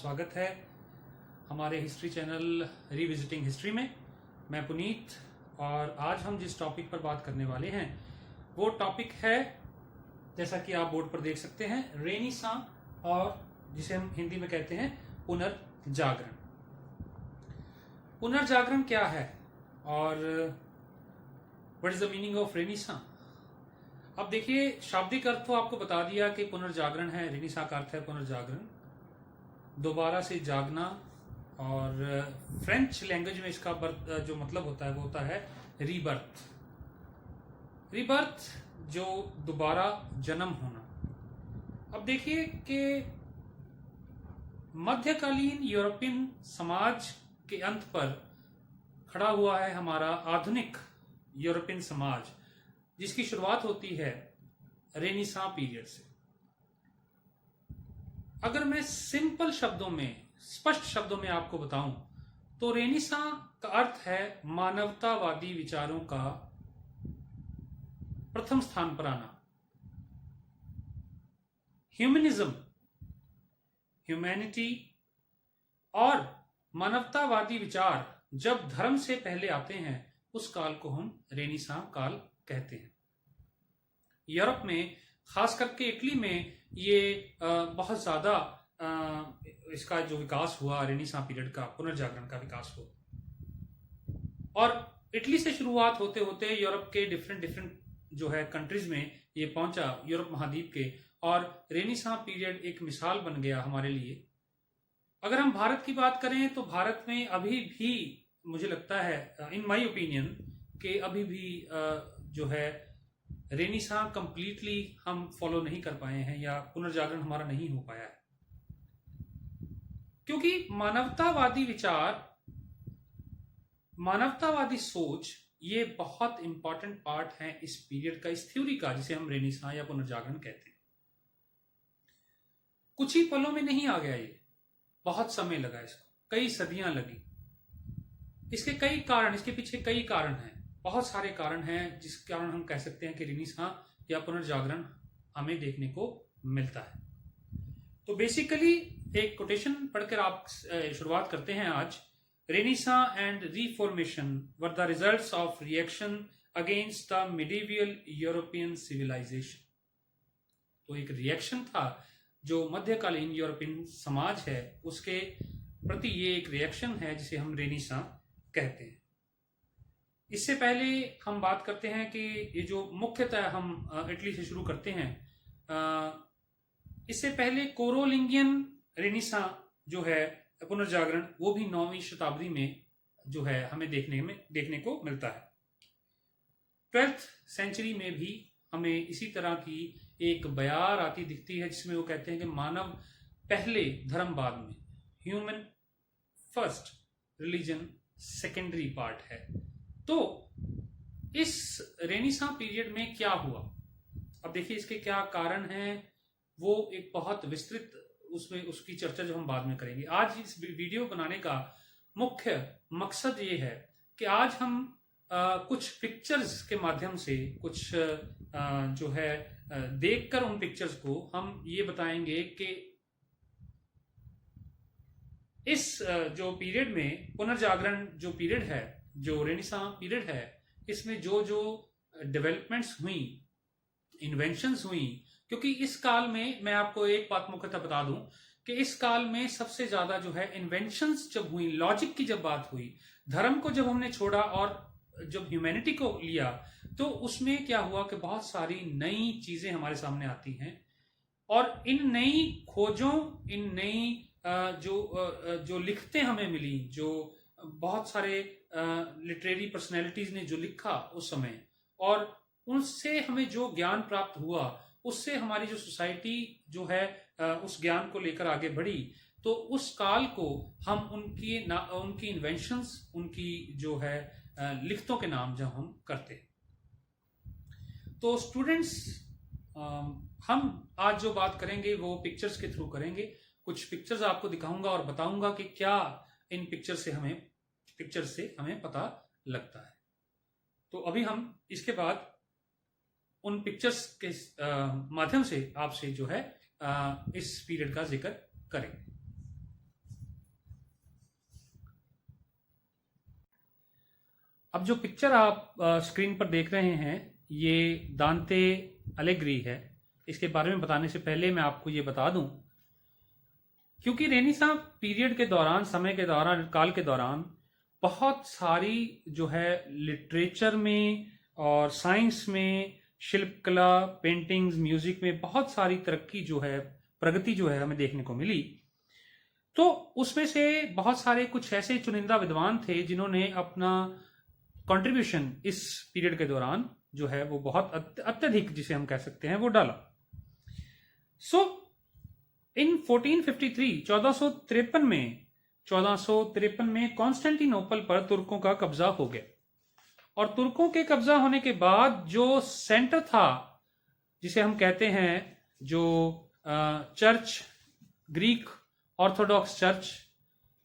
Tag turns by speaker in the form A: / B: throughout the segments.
A: स्वागत है हमारे हिस्ट्री चैनल रिविजिटिंग हिस्ट्री में। मैं पुनीत, और आज हम जिस टॉपिक पर बात करने वाले हैं वो टॉपिक है, जैसा कि आप बोर्ड पर देख सकते हैं, रेनेसां, और जिसे हम हिंदी में कहते हैं पुनर्जागरण। पुनर्जागरण क्या है और what is the meaning of renaissance? अब देखिए, शाब्दिक अर्थ तो आपको बता दिया कि पुनर्जागरण है। रेनेसां का अर्थ है पुनर्जागरण, दोबारा से जागना, और फ्रेंच लैंग्वेज में इसका जो मतलब होता है वो होता है रीबर्थ। रीबर्थ जो दोबारा जन्म होना। अब देखिए कि मध्यकालीन यूरोपियन समाज के अंत पर खड़ा हुआ है हमारा आधुनिक यूरोपियन समाज, जिसकी शुरुआत होती है रेनेसां पीरियड से। अगर मैं सिंपल शब्दों में, स्पष्ट शब्दों में आपको बताऊं तो रेनेसां का अर्थ है मानवतावादी विचारों का प्रथम स्थान पर आना। ह्यूमनिज्म, ह्यूमैनिटी और मानवतावादी विचार जब धर्म से पहले आते हैं उस काल को हम रेनेसां काल कहते हैं। यूरोप में, खास करके इटली में, ये बहुत ज्यादा इसका जो विकास हुआ, रेनेसां पीरियड का, पुनर्जागरण का विकास हुआ। और इटली से शुरुआत होते होते यूरोप के डिफरेंट जो है कंट्रीज में ये पहुंचा, यूरोप महाद्वीप के, और रेनेसां पीरियड एक मिसाल बन गया हमारे लिए। अगर हम भारत की बात करें तो भारत में अभी भी मुझे लगता है, इन माय ओपिनियन, कि अभी भी जो है रेनेसां कंप्लीटली हम फॉलो नहीं कर पाए हैं, या पुनर्जागरण हमारा नहीं हो पाया है, क्योंकि मानवतावादी विचार, मानवतावादी सोच, ये बहुत इंपॉर्टेंट पार्ट है इस पीरियड का, इस थ्योरी का, जिसे हम रेनेसां या पुनर्जागरण कहते हैं। कुछ ही पलों में नहीं आ गया ये, बहुत समय लगा इसको, कई सदियां लगी। इसके कई कारण, इसके पीछे कई कारण हैं, बहुत सारे कारण हैं, जिस कारण हम कह सकते हैं कि रेनेसां या पुनर्जागरण हमें देखने को मिलता है। तो बेसिकली एक कोटेशन पढ़कर आप शुरुआत करते हैं आज। Renaissance and reformation were the results of reaction against the medieval European civilisation. तो एक रिएक्शन था जो मध्यकालीन यूरोपियन समाज है उसके प्रति, ये एक रिएक्शन है जिसे हम रेनेसां कहते हैं। इससे पहले हम बात करते हैं कि ये जो मुख्यतः हम इटली से शुरू करते हैं, इससे पहले कोरोलिंगियन रेनेसां जो है पुनर्जागरण, वो भी 9वीं शताब्दी में जो है हमें देखने को मिलता है। 12th सेंचुरी में भी हमें इसी तरह की एक बयार आती दिखती है, जिसमें वो कहते हैं कि मानव पहले, धर्म बाद में, human first, religion secondary part है। तो इस रेनेसां पीरियड में क्या हुआ, अब देखिए इसके क्या कारण हैं, वो एक बहुत विस्तृत, उसमें उसकी चर्चा जो हम बाद में करेंगे। आज इस वीडियो बनाने का मुख्य मकसद ये है कि आज हम कुछ पिक्चर्स के माध्यम से, कुछ जो है देखकर उन पिक्चर्स को हम ये बताएंगे कि इस जो पीरियड में, पुनर्जागरण जो पीरियड है, जो रेनेसां पीरियड है, इसमें जो जो डेवलपमेंट्स हुई, इन्वेंशंस हुई, क्योंकि इस काल में मैं आपको एक बात मुख्यतः बता दूं कि इस काल में सबसे ज्यादा जो है इन्वेंशंस जब हुई, लॉजिक की जब बात हुई, धर्म को जब हमने छोड़ा और जब ह्यूमैनिटी को लिया, तो उसमें क्या हुआ कि बहुत सारी नई चीजें हमारे सामने आती हैं, और इन नई खोजों, इन नई जो लिखतें हमें मिली, जो बहुत सारे लिटरेरी पर्सनैलिटीज ने जो लिखा उस समय, और उनसे हमें जो ज्ञान प्राप्त हुआ, उससे हमारी जो सोसाइटी जो है उस ज्ञान को लेकर आगे बढ़ी। तो उस काल को हम उनकी इन्वेंशंस, उनकी जो है लिखतों के नाम जब हम करते हैं। तो स्टूडेंट्स, हम आज जो बात करेंगे वो पिक्चर्स के थ्रू करेंगे। कुछ पिक्चर्स आपको दिखाऊंगा और बताऊंगा कि क्या इन पिक्चर्स से हमें पता लगता है। तो अभी हम इसके बाद उन पिक्चर्स के माध्यम से आपसे जो है इस पीरियड का जिक्र करेंगे। अब जो पिक्चर आप स्क्रीन पर देख रहे हैं ये दांते अलेग्री है। इसके बारे में बताने से पहले मैं आपको ये बता दूं, क्योंकि रेनेसां पीरियड के दौरान, समय के दौरान, काल के दौरान बहुत सारी जो है लिटरेचर में और साइंस में, शिल्प कला, पेंटिंग्स, म्यूजिक में बहुत सारी तरक्की जो है, प्रगति जो है हमें देखने को मिली। तो उसमें से बहुत सारे कुछ ऐसे चुनिंदा विद्वान थे जिन्होंने अपना कंट्रीब्यूशन इस पीरियड के दौरान जो है वो बहुत अत्यधिक, जिसे हम कह सकते हैं, वो डाला। सो इन 1453 1453 में कॉन्स्टेंटिनोपल पर तुर्कों का कब्जा हो गया। और तुर्कों के कब्जा होने के बाद जो सेंटर था, जिसे हम कहते हैं जो चर्च, ग्रीक ऑर्थोडॉक्स चर्च,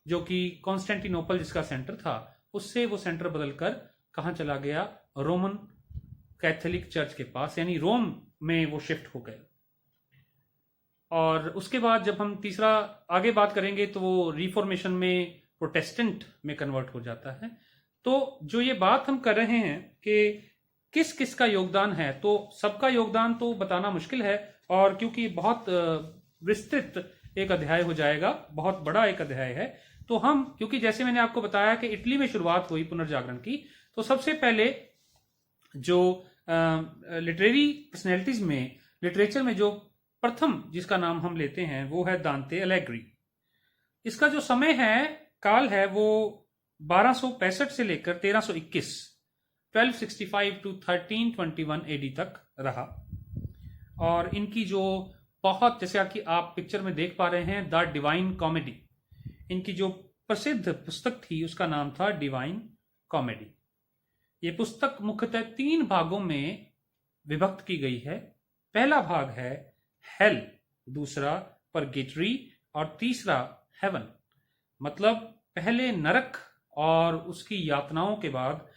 A: जो कि कॉन्स्टेंटिनोपल जिसका सेंटर था, उससे वो सेंटर बदलकर कहां चला गया? रोमन कैथोलिक चर्च के पास, यानी रोम में वो शिफ्ट हो गए। और उसके बाद जब हम तीसरा आगे बात करेंगे तो वो रिफॉर्मेशन में, प्रोटेस्टेंट में कन्वर्ट हो जाता है। तो जो ये बात हम कर रहे हैं कि किस किस का योगदान है, तो सबका योगदान तो बताना मुश्किल है, और क्योंकि बहुत विस्तृत एक अध्याय हो जाएगा, बहुत बड़ा एक अध्याय है, तो हम, क्योंकि जैसे मैंने आपको बताया कि इटली में शुरुआत हुई पुनर्जागरण की, तो सबसे पहले जो लिटरेरी पर्सनैलिटीज में, लिटरेचर में जो प्रथम जिसका नाम हम लेते हैं वो है दांते अलेग्री। इसका जो समय है, काल है, वो 1265 से लेकर 1321, 1265 टू 1321 एडी तक रहा। और इनकी जो बहुत, जैसे कि आप पिक्चर में देख पा रहे हैं, द डिवाइन कॉमेडी, इनकी जो प्रसिद्ध पुस्तक थी उसका नाम था डिवाइन कॉमेडी। ये पुस्तक मुख्यतः 3 भागों में विभक्त की गई है। पहला भाग है हेल, दूसरा परगेटरी, और तीसरा हेवन। मतलब पहले नरक और उसकी यातनाओं के बाद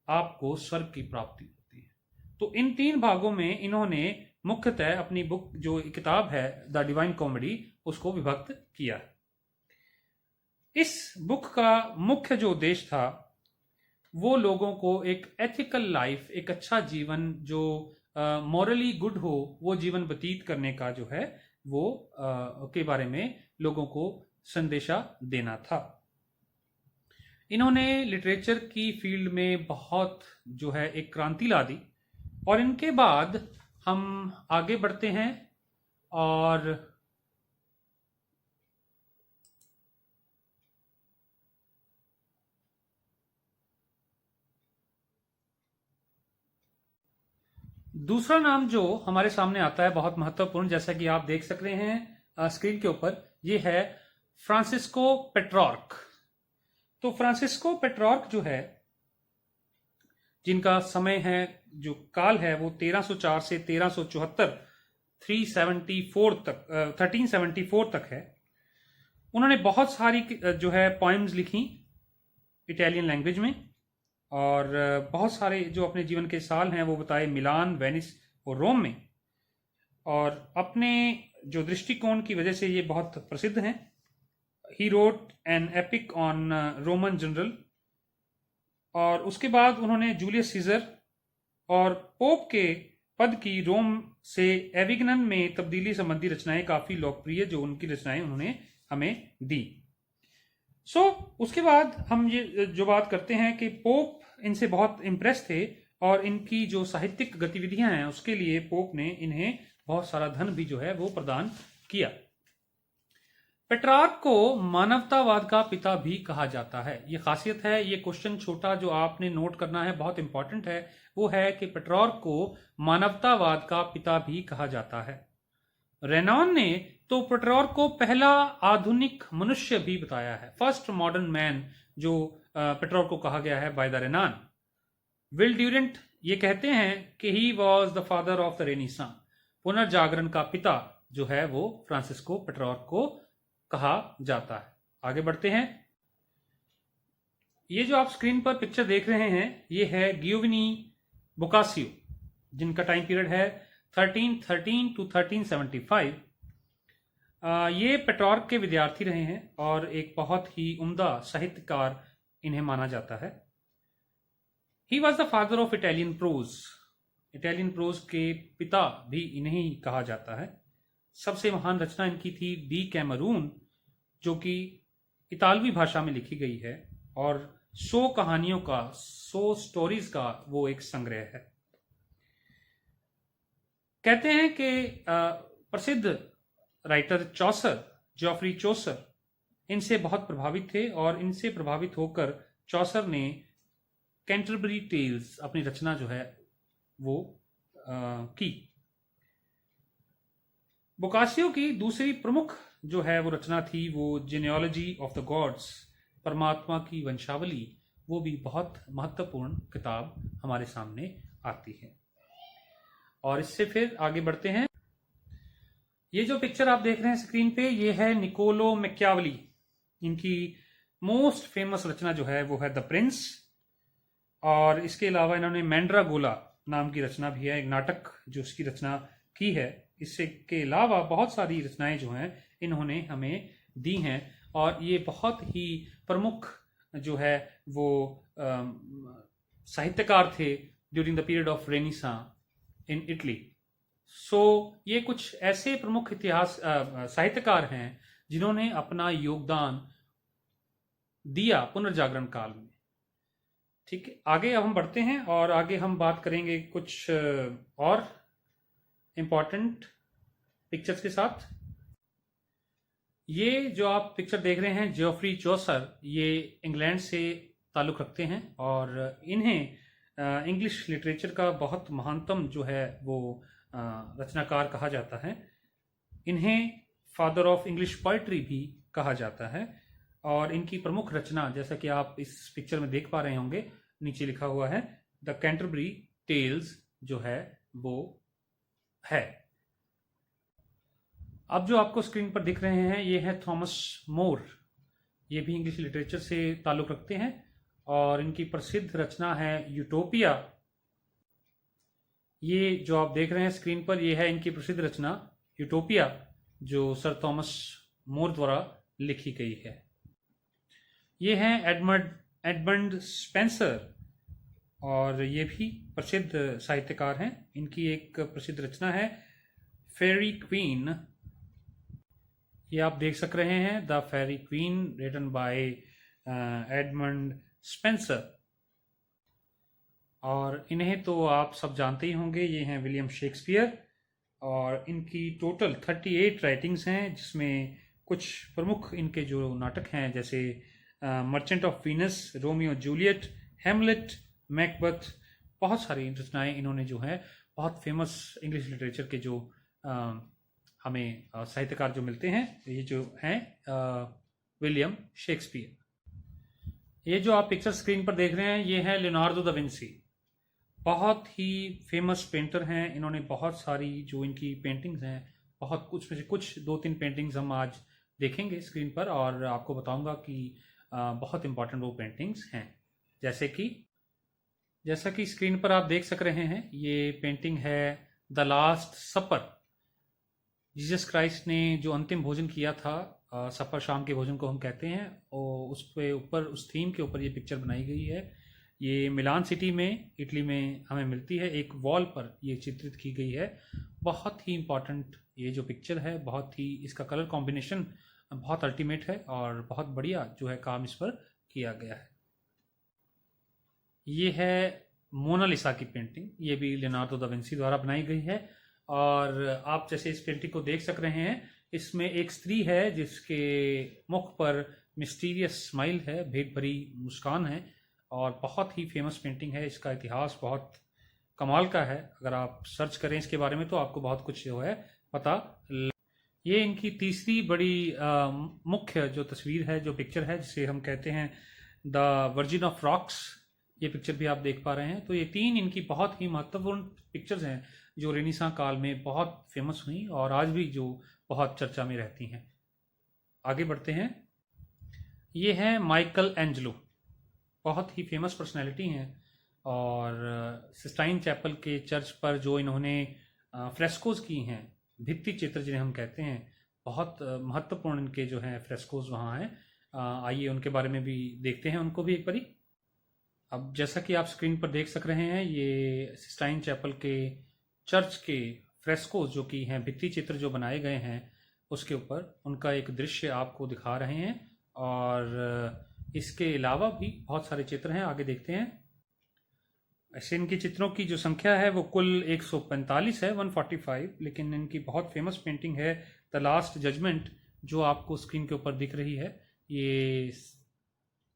A: आपको स्वर्ग की प्राप्ति होती है। तो इन 3 भागों में इन्होंने मुख्यतः अपनी बुक, जो किताब है द डिवाइन कॉमेडी, उसको विभक्त किया है। इस बुक का मुख्य जो उद्देश्य था वो लोगों को एक एथिकल लाइफ, एक अच्छा जीवन, जो मॉरली गुड हो, वो जीवन व्यतीत करने का जो है वो के बारे में लोगों को संदेशा देना था। इन्होंने लिटरेचर की फील्ड में बहुत जो है एक क्रांति ला दी। और इनके बाद हम आगे बढ़ते हैं और दूसरा नाम जो हमारे सामने आता है बहुत महत्वपूर्ण, जैसा कि आप देख सक रहे हैं स्क्रीन के ऊपर, ये है फ्रांसिस्को पेट्रार्क। तो फ्रांसिस्को पेट्रार्क जो है, जिनका समय है, जो काल है, वो 1304 से 1374, 374 तक, 1374 तक है। उन्होंने बहुत सारी जो है पोइम्स लिखी इटालियन लैंग्वेज में, और बहुत सारे जो अपने जीवन के साल हैं वो बताए मिलान, वेनिस और रोम में। और अपने जो दृष्टिकोण की वजह से ये बहुत प्रसिद्ध हैं। He wrote an epic on Roman general. और उसके बाद उन्होंने जूलियस सीजर और पोप के पद की रोम से एविग्नन में तब्दीली संबंधी रचनाएं काफी लोकप्रिय, जो उनकी रचनाएं उन्होंने हमें दी। उसके बाद हम ये जो बात करते हैं कि पोप इनसे बहुत इम्प्रेस थे, और इनकी जो साहित्यिक गतिविधियां हैं उसके लिए पोप ने इन्हें बहुत सारा धन भी जो है वो प्रदान किया। पेट्रार्क को मानवतावाद का पिता भी कहा जाता है। ये खासियत है, ये क्वेश्चन छोटा जो आपने नोट करना है, बहुत इंपॉर्टेंट है, वो है कि पेट्रार्क को मानवतावाद का पिता भी कहा जाता है। रेनॉन ने तो पेट्रार्क को पहला आधुनिक मनुष्य भी बताया है, फर्स्ट मॉडर्न मैन, जो पेट्रार्क को कहा गया है बाय द रेनान। विल ड्यूरेंट ये कहते हैं कि ही was the father of the renaissance, पुनर्जागरण का पिता जो है वो फ्रांसिस्को पेट्रार्क को कहा जाता है। आगे बढ़ते हैं। ये जो आप स्क्रीन पर पिक्चर देख रहे हैं ये है गियोविनी बोकासियो, जिनका टाइम पीरियड है 1313 टू 1375। ये पेट्रार्क के विद्यार्थी रहे हैं और एक बहुत ही उम्दा साहित्यकार इन्हें माना जाता है। He was the father of Italian prose. Italian prose के पिता भी इन्हें ही कहा जाता है। सबसे महान रचना इनकी थी डी कैमरून, जो कि इतालवी भाषा में लिखी गई है और 100 कहानियों का, 100 स्टोरीज का वो एक संग्रह है। कहते हैं कि प्रसिद्ध राइटर चौसर, जॉफ्री चौसर, इनसे बहुत प्रभावित थे और इनसे प्रभावित होकर चौसर ने कैंटरबरी टेल्स अपनी रचना जो है वो की। बोकासियो की दूसरी प्रमुख जो है वो रचना थी वो जेनियोलॉजी ऑफ द गॉड्स, परमात्मा की वंशावली। वो भी बहुत महत्वपूर्ण किताब हमारे सामने आती है। और इससे फिर आगे बढ़ते हैं। ये जो पिक्चर आप देख रहे हैं स्क्रीन पे, ये है निकोलो मैकियावेली। इनकी मोस्ट फेमस रचना जो है वो है द प्रिंस। और इसके अलावा इन्होंने मैंड्रागोला नाम की रचना भी है, एक नाटक जो इसकी रचना की है। इससे के अलावा बहुत सारी रचनाएं जो हैं इन्होंने हमें दी हैं और ये बहुत ही प्रमुख जो है वो साहित्यकार थे during the period of renaissance in Italy. So ये कुछ ऐसे प्रमुख इतिहास साहित्यकार हैं जिन्होंने अपना योगदान दिया पुनर्जागरण काल में। ठीक है, आगे अब हम बढ़ते हैं और आगे हम बात करेंगे कुछ और इम्पॉर्टेंट पिक्चर्स के साथ। ये जो आप पिक्चर देख रहे हैं जॉफ्री चौसर, ये इंग्लैंड से ताल्लुक़ रखते हैं और इन्हें इंग्लिश लिटरेचर का बहुत महानतम जो है वो रचनाकार कहा जाता है। इन्हें फादर ऑफ इंग्लिश पोइट्री भी कहा जाता है और इनकी प्रमुख रचना, जैसा कि आप इस पिक्चर में देख पा रहे होंगे, नीचे लिखा हुआ है द कैंटरबरी टेल्स जो है वो है। अब जो आपको स्क्रीन पर दिख रहे हैं ये है थॉमस मोर। ये भी इंग्लिश लिटरेचर से ताल्लुक़ रखते हैं और इनकी प्रसिद्ध रचना है यूटोपिया। ये जो आप देख रहे हैं स्क्रीन पर, ये है इनकी प्रसिद्ध रचना यूटोपिया जो सर थॉमस मोर द्वारा लिखी गई है। ये हैं एडमंड स्पेंसर और ये भी प्रसिद्ध साहित्यकार हैं। इनकी एक प्रसिद्ध रचना है फेरी क्वीन। ये आप देख सक रहे हैं the Faerie Queene, written by Edmund Spenser. और इन्हें तो आप सब जानते ही होंगे, ये हैं विलियम शेक्सपियर और इनकी टोटल 38 राइटिंग्स हैं, जिसमें कुछ प्रमुख इनके जो नाटक हैं जैसे merchant of Venus, Romeo Juliet, हेमलेट, मैकबथ। बहुत सारी रचनाएं इन्होंने जो है बहुत फेमस इंग्लिश लिटरेचर के जो हमें साहित्यकार जो मिलते हैं, ये जो हैं विलियम शेक्सपियर। ये जो आप पिक्चर स्क्रीन पर देख रहे हैं ये है लियोनार्डो दा विंसी। बहुत ही फेमस पेंटर हैं। इन्होंने बहुत सारी जो इनकी पेंटिंग्स हैं, बहुत कुछ में से कुछ 2-3 पेंटिंग्स हम आज देखेंगे स्क्रीन पर और आपको बताऊंगा कि बहुत इंपॉर्टेंट वो पेंटिंग्स हैं। जैसा कि स्क्रीन पर आप देख सक रहे हैं, ये पेंटिंग है the Last Supper. Jesus Christ ने जो अंतिम भोजन किया था, सपर शाम के भोजन को हम कहते हैं, और उस पे ऊपर, उस थीम के ऊपर ये पिक्चर बनाई गई है। ये मिलान सिटी में, इटली में हमें मिलती है। एक वॉल पर ये चित्रित की गई है। बहुत ही इम्पॉर्टेंट ये जो पिक्चर है, बहुत ही इसका कलर कॉम्बिनेशन बहुत अल्टीमेट है और बहुत बढ़िया जो है काम इस पर किया गया है। ये है मोनालिसा की पेंटिंग। ये भी लियोनार्डो दा विंसी द्वारा बनाई गई है और आप जैसे इस पेंटिंग को देख सक रहे हैं, इसमें एक स्त्री है जिसके मुख पर मिस्टीरियस स्माइल है, भेद भरी मुस्कान है और बहुत ही फेमस पेंटिंग है। इसका इतिहास बहुत कमाल का है। अगर आप सर्च करें इसके बारे में तो आपको बहुत कुछ जो है पता। ये इनकी तीसरी बड़ी मुख्य जो तस्वीर है, जो पिक्चर है, जिसे हम कहते हैं द वर्जिन ऑफ रॉक्स। ये पिक्चर भी आप देख पा रहे हैं। तो ये 3 इनकी बहुत ही महत्वपूर्ण पिक्चर्स हैं जो रेनेसां काल में बहुत फेमस हुई और आज भी जो बहुत चर्चा में रहती हैं। आगे बढ़ते हैं। ये है माइकल एंजेलो। बहुत ही फेमस पर्सनैलिटी हैं और सिस्टाइन चैपल के चर्च पर जो इन्होंने फ्रेस्कोज की हैं, भित्ति चित्र जिन्हें हम कहते हैं, बहुत महत्वपूर्ण इनके जो हैं फ्रेस्कोज वहाँ हैं। आइए उनके बारे में भी देखते हैं उनको भी एक बारी। अब जैसा कि आप स्क्रीन पर देख सक रहे हैं, ये सिस्टाइन चैपल के चर्च के फ्रेस्कोस जो कि हैं, भित्ति चित्र जो बनाए गए हैं उसके ऊपर, उनका एक दृश्य आपको दिखा रहे हैं। और इसके अलावा भी बहुत सारे चित्र हैं, आगे देखते हैं। ऐसे इनकी चित्रों की जो संख्या है वो कुल 145 है, 145, लेकिन इनकी बहुत फेमस पेंटिंग है द लास्ट जजमेंट, जो आपको स्क्रीन के ऊपर दिख रही है। ये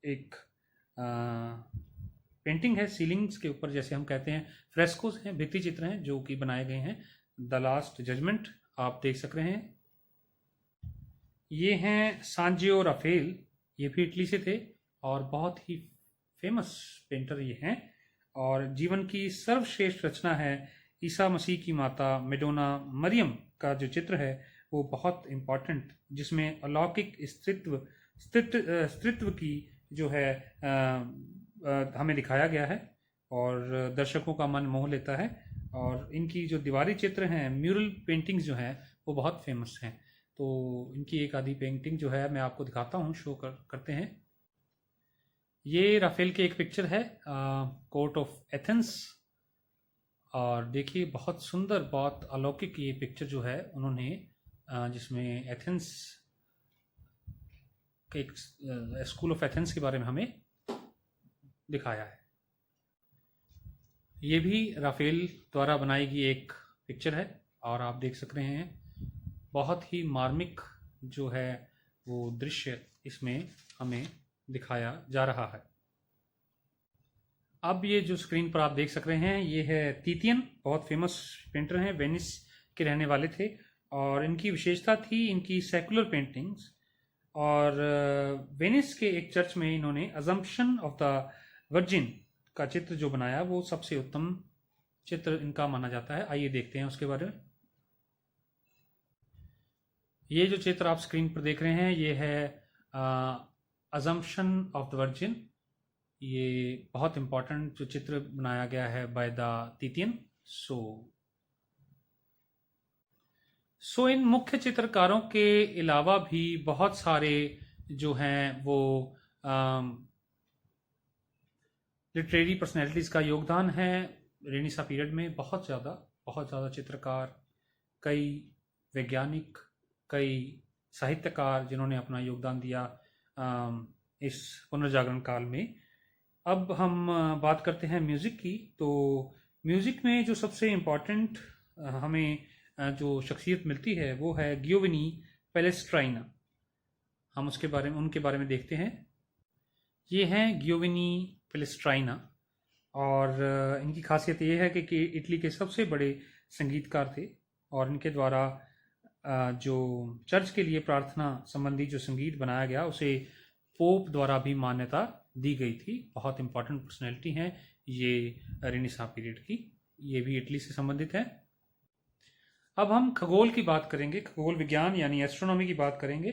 A: एक पेंटिंग है सीलिंग्स के ऊपर, जैसे हम कहते हैं, फ्रेस्कोस हैं, भित्ति चित्र हैं जो कि बनाए गए हैं। द लास्ट जजमेंट आप देख सक रहे हैं। ये हैं सांजियो राफेल, ये भी इटली से थे और बहुत ही फेमस पेंटर ये हैं। और जीवन की सर्वश्रेष्ठ रचना है ईसा मसीह की माता मेडोना मरियम का जो चित्र है वो बहुत इम्पॉर्टेंट, जिसमें अलौकिक स्त्रीत्व की जो है हमें दिखाया गया है और दर्शकों का मन मोह लेता है। और इनकी जो दीवारी चित्र हैं, म्यूरल पेंटिंग्स जो हैं, वो बहुत फेमस हैं। तो इनकी एक आधी पेंटिंग जो है मैं आपको दिखाता हूँ, शो करते हैं। ये राफेल की एक पिक्चर है, कोर्ट ऑफ एथेंस। और देखिए बहुत सुंदर, बहुत अलौकिक ये पिक्चर जो है उन्होंने, जिसमें एथेंस के एक स्कूल ऑफ एथेंस के बारे में हमें दिखाया है। ये भी राफेल द्वारा बनाई गई एक पिक्चर है और आप देख सक रहे हैं बहुत ही मार्मिक जो है वो दृश्य इसमें हमें दिखाया जा रहा है। अब ये जो स्क्रीन पर आप देख सक रहे हैं ये है तीतियन, बहुत फेमस पेंटर हैं, वेनिस के रहने वाले थे। और इनकी विशेषता थी इनकी सेकुलर पेंटिंग्स। और वेनिस के एक चर्च में इन्होंने अजम्पशन ऑफ द वर्जिन का चित्र जो बनाया वो सबसे उत्तम चित्र इनका माना जाता है। आइए देखते हैं उसके बारे में। ये जो चित्र आप स्क्रीन पर देख रहे हैं ये है अजम्पशन ऑफ द वर्जिन। ये बहुत इंपॉर्टेंट जो चित्र बनाया गया है बाय द तीतियन। सो इन मुख्य चित्रकारों के अलावा भी बहुत सारे जो हैं वो लिटरेरी पर्सनैलिटीज़ का योगदान है रेनेसां पीरियड में। बहुत ज़्यादा चित्रकार, कई वैज्ञानिक, कई साहित्यकार जिन्होंने अपना योगदान दिया इस पुनर्जागरण काल में। अब हम बात करते हैं म्यूज़िक की। तो म्यूज़िक में जो सबसे इम्पॉर्टेंट हमें जो शख्सियत मिलती है वो है गियोवनी पैलेस्ट्राइना। हम उनके बारे में देखते हैं। ये हैं गियोवनी पैलेस्ट्राइना और इनकी खासियत ये है कि इटली के सबसे बड़े संगीतकार थे और इनके द्वारा जो चर्च के लिए प्रार्थना संबंधी जो संगीत बनाया गया उसे पोप द्वारा भी मान्यता दी गई थी। बहुत इंपॉर्टेंट पर्सनैलिटी हैं ये रेनेसां पीरियड की, ये भी इटली से संबंधित है। अब हम खगोल की बात करेंगे, खगोल विज्ञान यानी एस्ट्रोनॉमी की बात करेंगे।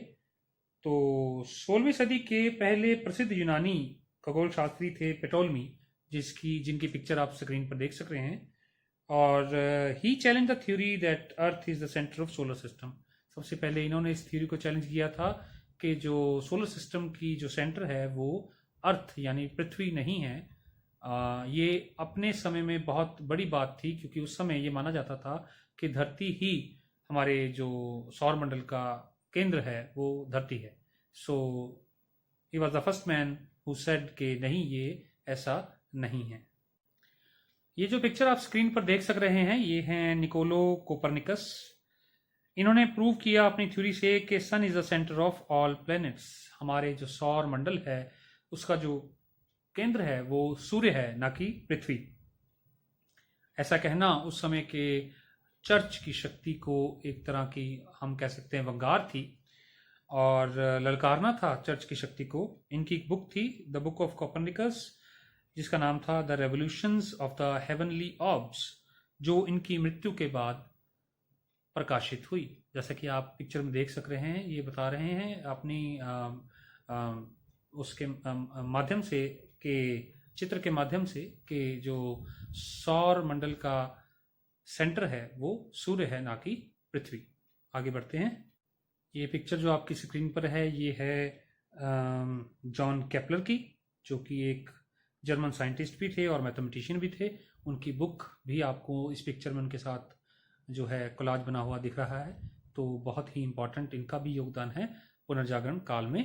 A: तो 16वीं सदी के पहले प्रसिद्ध यूनानी खगोल शास्त्री थे पेटोलमी, जिनकी पिक्चर आप स्क्रीन पर देख सक रहे हैं। और he challenge the theory that earth is the centre of solar system. सबसे पहले इन्होंने इस थ्योरी को चैलेंज किया था कि जो सोलर सिस्टम की जो सेंटर है वो अर्थ यानी पृथ्वी नहीं है। ये अपने समय में बहुत बड़ी बात थी क्योंकि उस समय ये माना जाता था कि धरती ही हमारे जो सौरमंडल का केंद्र है वो धरती है। So he was the first man who said कि नहीं, ये ऐसा नहीं है। ये जो पिक्चर आप स्क्रीन पर देख सक रहे हैं ये हैं निकोलो कोपरनिकस। इन्होंने प्रूव किया अपनी थ्योरी से कि sun is the centre of all planets. हमारे जो सौर मंडल है उसका जो केंद्र है वो सूर्य है, ना कि पृथ्वी। ऐसा कहना उस समय के चर्च की शक्ति को एक तरह की हम कह सकते हैं वंगार थी और ललकारना था चर्च की शक्ति को। इनकी एक बुक थी द बुक ऑफ कोपरनिकस जिसका नाम था the revolutions of the heavenly orbs, जो इनकी मृत्यु के बाद प्रकाशित हुई। जैसा कि आप पिक्चर में देख सक रहे हैं, ये बता रहे हैं अपनी उसके माध्यम से कि चित्र के माध्यम से कि जो सौर मंडल का सेंटर है वो सूर्य है, ना कि पृथ्वी। आगे बढ़ते हैं। ये पिक्चर जो आपकी स्क्रीन पर है ये है जॉन केपलर की, जो कि एक जर्मन साइंटिस्ट भी थे और मैथमेटिशियन भी थे। उनकी बुक भी आपको इस पिक्चर में उनके साथ जो है कोलाज बना हुआ दिख रहा है। तो बहुत ही इम्पोर्टेंट इनका भी योगदान है पुनर्जागरण काल में।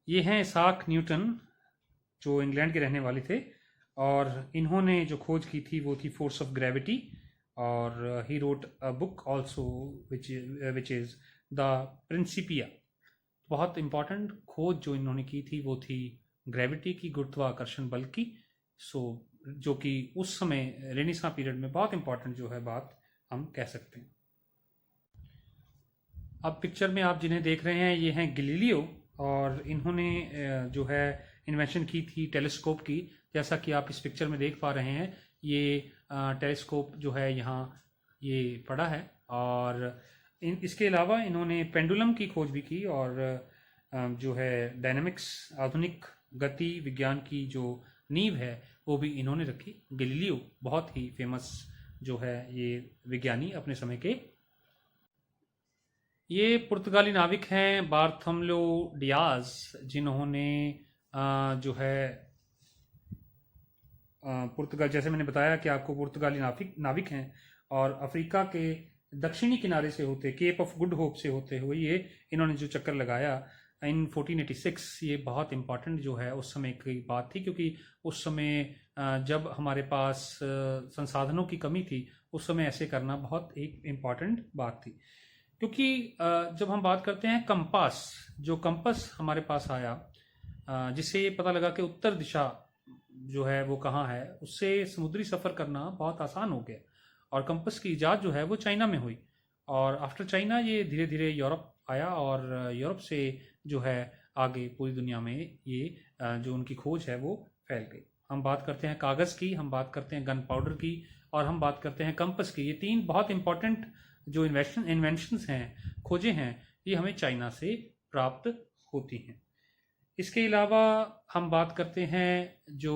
A: ये हैं इसाक न्यूटन, जो इंग्लैंड के रहने वाले थे, और इन्होंने जो खोज की थी वो थी फोर्स ऑफ ग्रेविटी। और he wrote a book also which is the Principia. बहुत इंपॉर्टेंट खोज जो इन्होंने की थी वो थी ग्रेविटी की, गुरुत्वाकर्षण बल की। सो जो कि उस समय रेनेसां पीरियड में बहुत इंपॉर्टेंट जो है बात हम कह सकते हैं। अब पिक्चर में आप जिन्हें देख रहे हैं ये हैं गैलीलियो, और इन्होंने जो है इन्वेंशन की थी टेलीस्कोप की। जैसा कि आप इस पिक्चर में देख पा रहे हैं, ये टेलीस्कोप जो है यहाँ ये पड़ा है। और इसके अलावा इन्होंने पेंडुलम की खोज भी की, और जो है डायनामिक्स, आधुनिक गति विज्ञान की जो नींव है वो भी इन्होंने रखी। गैलीलियो बहुत ही फेमस जो है ये विज्ञानी अपने समय के। ये पुर्तगाली नाविक हैं बार्थोमेलो डियाज, जिन्होंने जो है पुर्तगाल, जैसे मैंने बताया कि आपको पुर्तगाली नाविक हैं, और अफ्रीका के दक्षिणी किनारे से होते, केप ऑफ गुड होप से होते हुए ये इन्होंने जो चक्कर लगाया इन 1486, ये बहुत इम्पॉर्टेंट जो है उस समय की बात थी। क्योंकि उस समय जब हमारे पास संसाधनों की कमी थी, उस समय ऐसे करना बहुत एक इम्पॉर्टेंट बात थी। क्योंकि जब हम बात करते हैं कंपास, जो कंपास हमारे पास आया, जिससे ये पता लगा कि उत्तर दिशा जो है वो कहाँ है, उससे समुद्री सफ़र करना बहुत आसान हो गया। और कंपास की इजाज़त जो है वो चाइना में हुई, और आफ्टर चाइना ये धीरे धीरे यूरोप आया, और यूरोप से जो है आगे पूरी दुनिया में ये जो उनकी खोज है वो फैल गई। हम बात करते हैं कागज़ की, हम बात करते हैं गन पाउडर की, और हम बात करते हैं कंपास की। ये तीन बहुत इंपॉर्टेंट जो इन्वेंशंस हैं, खोजें हैं, ये हमें चाइना से प्राप्त होती हैं। इसके अलावा हम बात करते हैं जो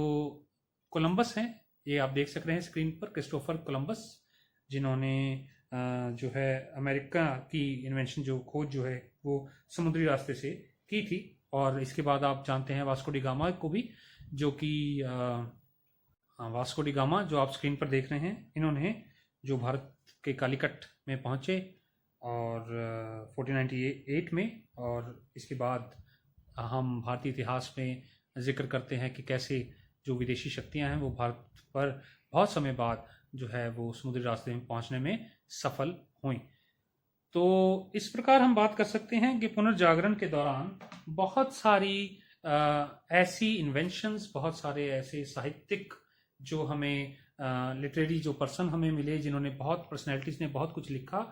A: कोलंबस हैं, ये आप देख सक रहे हैं स्क्रीन पर, क्रिस्टोफर कोलंबस, जिन्होंने जो है अमेरिका की इन्वेंशन, जो खोज जो है वो समुद्री रास्ते से की थी। और इसके बाद आप जानते हैं वास्को डी गामा को भी, जो कि वास्को डी गामा जो आप स्क्रीन पर देख रहे हैं, इन्होंने जो भारत के कालीकट में पहुँचे और 1498 में। और इसके बाद हम भारतीय इतिहास में जिक्र करते हैं कि कैसे जो विदेशी शक्तियां हैं वो भारत पर बहुत समय बाद जो है वो समुद्री रास्ते में पहुंचने में सफल हुई। तो इस प्रकार हम बात कर सकते हैं कि पुनर्जागरण के दौरान बहुत सारी ऐसी इन्वेंशंस, बहुत सारे ऐसे साहित्यिक जो हमें लिटरेरी जो पर्सन हमें मिले, जिन्होंने बहुत पर्सनैलिटीज़ ने बहुत कुछ लिखा,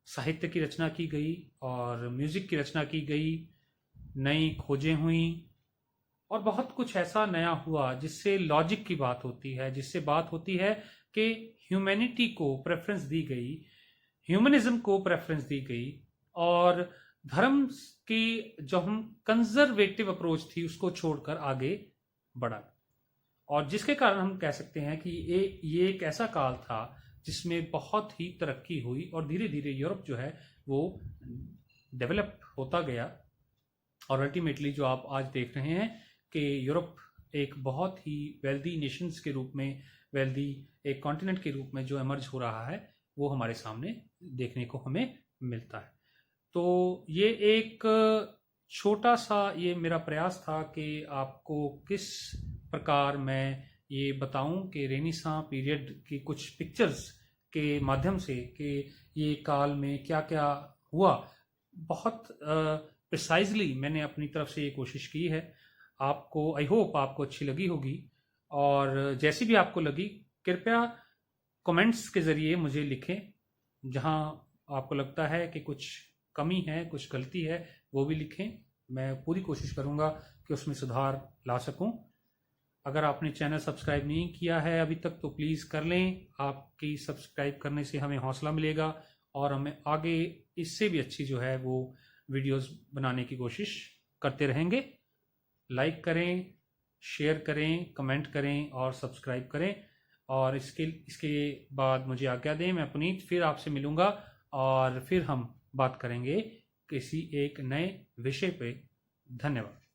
A: साहित्य की रचना की गई और म्यूज़िक की रचना की गई, नई खोजें हुई, और बहुत कुछ ऐसा नया हुआ जिससे लॉजिक की बात होती है, जिससे बात होती है कि ह्यूमैनिटी को प्रेफरेंस दी गई, ह्यूमनिज्म को प्रेफरेंस दी गई, और धर्म की जो हम कंजर्वेटिव अप्रोच थी उसको छोड़कर आगे बढ़ा। और जिसके कारण हम कह सकते हैं कि ये एक ऐसा काल था जिसमें बहुत ही तरक्की हुई, और धीरे धीरे यूरोप जो है वो डेवलप होता गया। और अल्टीमेटली जो आप आज देख रहे हैं कि यूरोप एक बहुत ही वेल्दी नेशंस के रूप में, वेल्दी एक कॉन्टिनेंट के रूप में जो इमर्ज हो रहा है, वो हमारे सामने देखने को हमें मिलता है। तो ये एक छोटा सा ये मेरा प्रयास था कि आपको किस प्रकार मैं ये बताऊं कि रेनेसां पीरियड की कुछ पिक्चर्स के माध्यम से कि ये काल में क्या क्या हुआ। बहुत प्रिसाइजली मैंने अपनी तरफ से ये कोशिश की है। आपको, आई होप आपको अच्छी लगी होगी, और जैसी भी आपको लगी कृपया कमेंट्स के ज़रिए मुझे लिखें। जहां आपको लगता है कि कुछ कमी है, कुछ गलती है, वो भी लिखें। मैं पूरी कोशिश करूंगा कि उसमें सुधार ला सकूं। अगर आपने चैनल सब्सक्राइब नहीं किया है अभी तक तो प्लीज़ कर लें। आपकी सब्सक्राइब करने से हमें हौसला मिलेगा, और हमें आगे इससे भी अच्छी जो है वो वीडियोस बनाने की कोशिश करते रहेंगे। लाइक करें, शेयर करें, कमेंट करें और सब्सक्राइब करें। और इसके बाद मुझे आज्ञा दें। मैं पुनीत फिर आपसे मिलूँगा, और फिर हम बात करेंगे किसी एक नए विषय पे। धन्यवाद।